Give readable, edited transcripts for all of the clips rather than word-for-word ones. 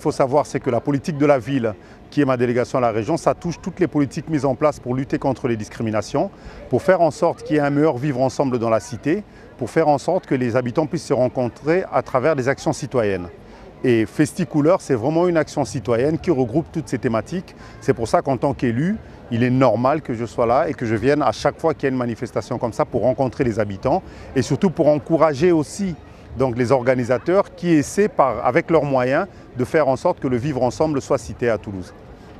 faut savoir, c'est que la politique de la ville, qui est ma délégation à la région, ça touche toutes les politiques mises en place pour lutter contre les discriminations, pour faire en sorte qu'il y ait un meilleur vivre ensemble dans la cité, pour faire en sorte que les habitants puissent se rencontrer à travers des actions citoyennes. Et FestiCouleur, c'est vraiment une action citoyenne qui regroupe toutes ces thématiques. C'est pour ça qu'en tant qu'élu, il est normal que je sois là et que je vienne à chaque fois qu'il y a une manifestation comme ça pour rencontrer les habitants et surtout pour encourager aussi donc, les organisateurs qui essaient avec leurs moyens de faire en sorte que le vivre ensemble soit cité à Toulouse.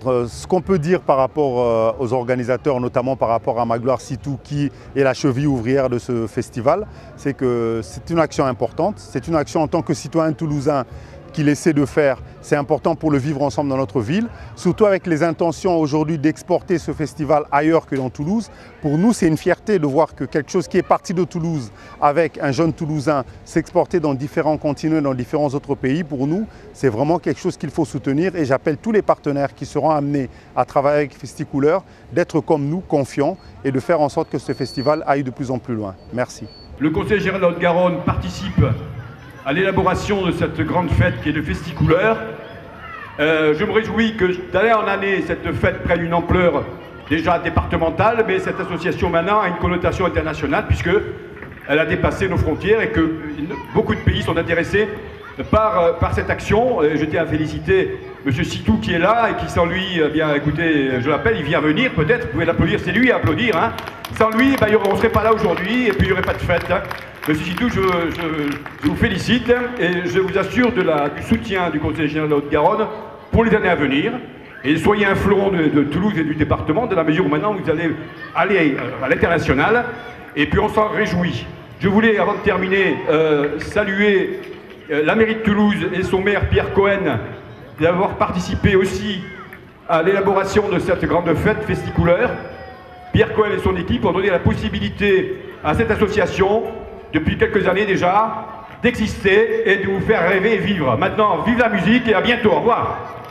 Ce qu'on peut dire par rapport aux organisateurs, notamment par rapport à Magloire Sitou qui est la cheville ouvrière de ce festival, c'est que c'est une action importante, c'est une action en tant que citoyen toulousain qu'il essaie de faire, c'est important pour le vivre ensemble dans notre ville, surtout avec les intentions aujourd'hui d'exporter ce festival ailleurs que dans Toulouse. Pour nous, c'est une fierté de voir que quelque chose qui est parti de Toulouse avec un jeune Toulousain s'exporter dans différents continents, dans différents autres pays. Pour nous, c'est vraiment quelque chose qu'il faut soutenir et j'appelle tous les partenaires qui seront amenés à travailler avec FestiCouleur d'être comme nous, confiants et de faire en sorte que ce festival aille de plus en plus loin. Merci. Le Conseil général de Haute-Garonne participe à l'élaboration de cette grande fête qui est le FestiCouleur. Je me réjouis que d'année en année, cette fête prenne une ampleur déjà départementale, mais cette association maintenant a une connotation internationale puisqu'elle a dépassé nos frontières et que beaucoup de pays sont intéressés par cette action. Je tiens à féliciter M. Sitou qui est là et qui sans lui, eh bien écoutez, je l'appelle, il vient venir peut-être, vous pouvez l'applaudir, c'est lui à applaudir. Hein. Sans lui, ben, on ne serait pas là aujourd'hui et puis il n'y aurait pas de fête. Hein. Monsieur Sitou, je vous félicite et je vous assure du soutien du Conseil général de Haute-Garonne pour les années à venir. Et soyez un fleuron de Toulouse et du département, de la mesure où maintenant vous allez aller à l'international. Et puis on s'en réjouit. Je voulais, avant de terminer, saluer la mairie de Toulouse et son maire Pierre Cohen d'avoir participé aussi à l'élaboration de cette grande fête FestiCouleur. Pierre Cohen et son équipe ont donné la possibilité à cette association depuis quelques années déjà, d'exister et de vous faire rêver et vivre. Maintenant, vive la musique et à bientôt. Au revoir.